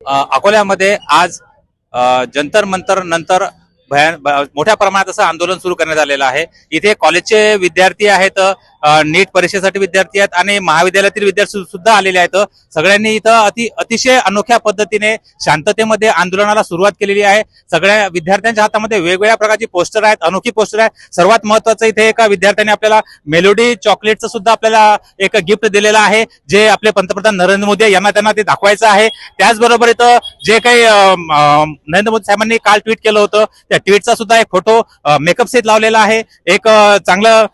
अकोल्यामध्ये आज जंतर मंतर नंतर मोठ्या प्रमाणात असं आंदोलन सुरू करण्यात आलेलं आहे। इथे कॉलेजचे विद्यार्थी आहेत, नीट परीक्षेसाठी विद्यार्थी आहेत आणि महाविद्यालयातील विद्यार्थी सुद्धा आलेले आहेत। सगळ्यांनी इथं अतिशय अनोख्या पद्धतीने शांततेमध्ये आंदोलनाला सुरुवात केलेली आहे। सगळ्या विद्यार्थ्यांच्या हातामध्ये वेगवेगळ्या प्रकारची पोस्टर आहेत, अनोखी पोस्टर आहेत। सर्वात महत्त्वाचं इथे एका विद्यार्थ्याने आपल्याला मेलोडी चॉकलेटचं सुद्धा आपल्याला एक गिफ्ट दिलेलं आहे, जे आपले पंतप्रधान नरेंद्र मोदी यांना त्यांना ते दाखवायचं आहे। त्याचबरोबर इथं जे काही नरेंद्र मोदी साहेबांनी काल ट्विट केलं होतं, त्या ट्विटचा सुद्धा एक फोटो मेकअप सेट लावलेला आहे। एक चांगलं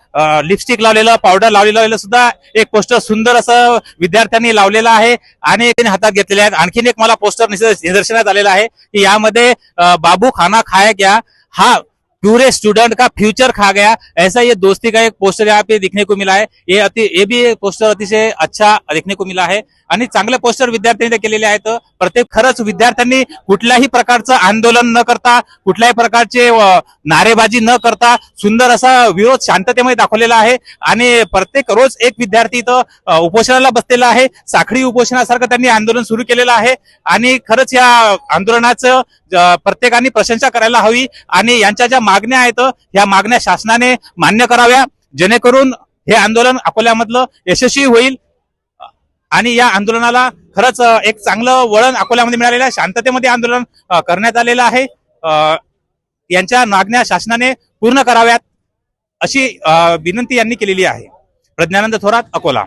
लिपस्टिक लावलेलं, पावडर लावलेलं सुद्धा एक पोस्टर सुंदर असं विद्यार्थ्यांनी लावलेलं आहे आणि त्यांनी हातात घेतलेले आहेत। आणखीन एक मला पोस्टर निदर्शनात आलेलं आहे की यामध्ये बाबू खाना खाया क्या, हा पूरे स्टूडेंट का फ्यूचर खा गया, ऐसा ये दोस्ती का एक पोस्टर यहाँ पे दिखने को मिला है। ये भी एक पोस्टर अतिशय अच्छा दिखने को मिला है आणि चांगले पोस्टर विद्यार्थ्यांनी केलेले आहेत। प्रत्येक खरंच विद्यार्थ्यांनी कुठल्याही प्रकारचं आंदोलन न करता, कुठल्याही प्रकारचे नारेबाजी न करता सुंदर असा विरोध शांततेमध्ये दाखवलेला आहे आणि प्रत्येक रोज एक विद्यार्थी इथं उपोषणाला बसलेला आहे। साखळी उपोषणासारखं त्यांनी आंदोलन सुरू केलेलं आहे आणि खरंच या आंदोलनाचं प्रत्येकाने प्रशंसा करायला हवी आणि यांच्या ज्या मागण्या आहेत या मागण्या शासनाने मान्य कराव्या, जेणेकरून हे आंदोलन अकोल्यामधलं यशस्वी होईल आणि या आंदोलनाला खरंच एक चांगलं वळण अकोल्यामध्ये मिळालेलं आहे। शांततेमध्ये आंदोलन करण्यात आलेलं आहे। यांच्या मागण्या शासनाने पूर्ण कराव्यात अशी विनंती यांनी केलेली आहे। प्रज्ञानंद थोरात, अकोला।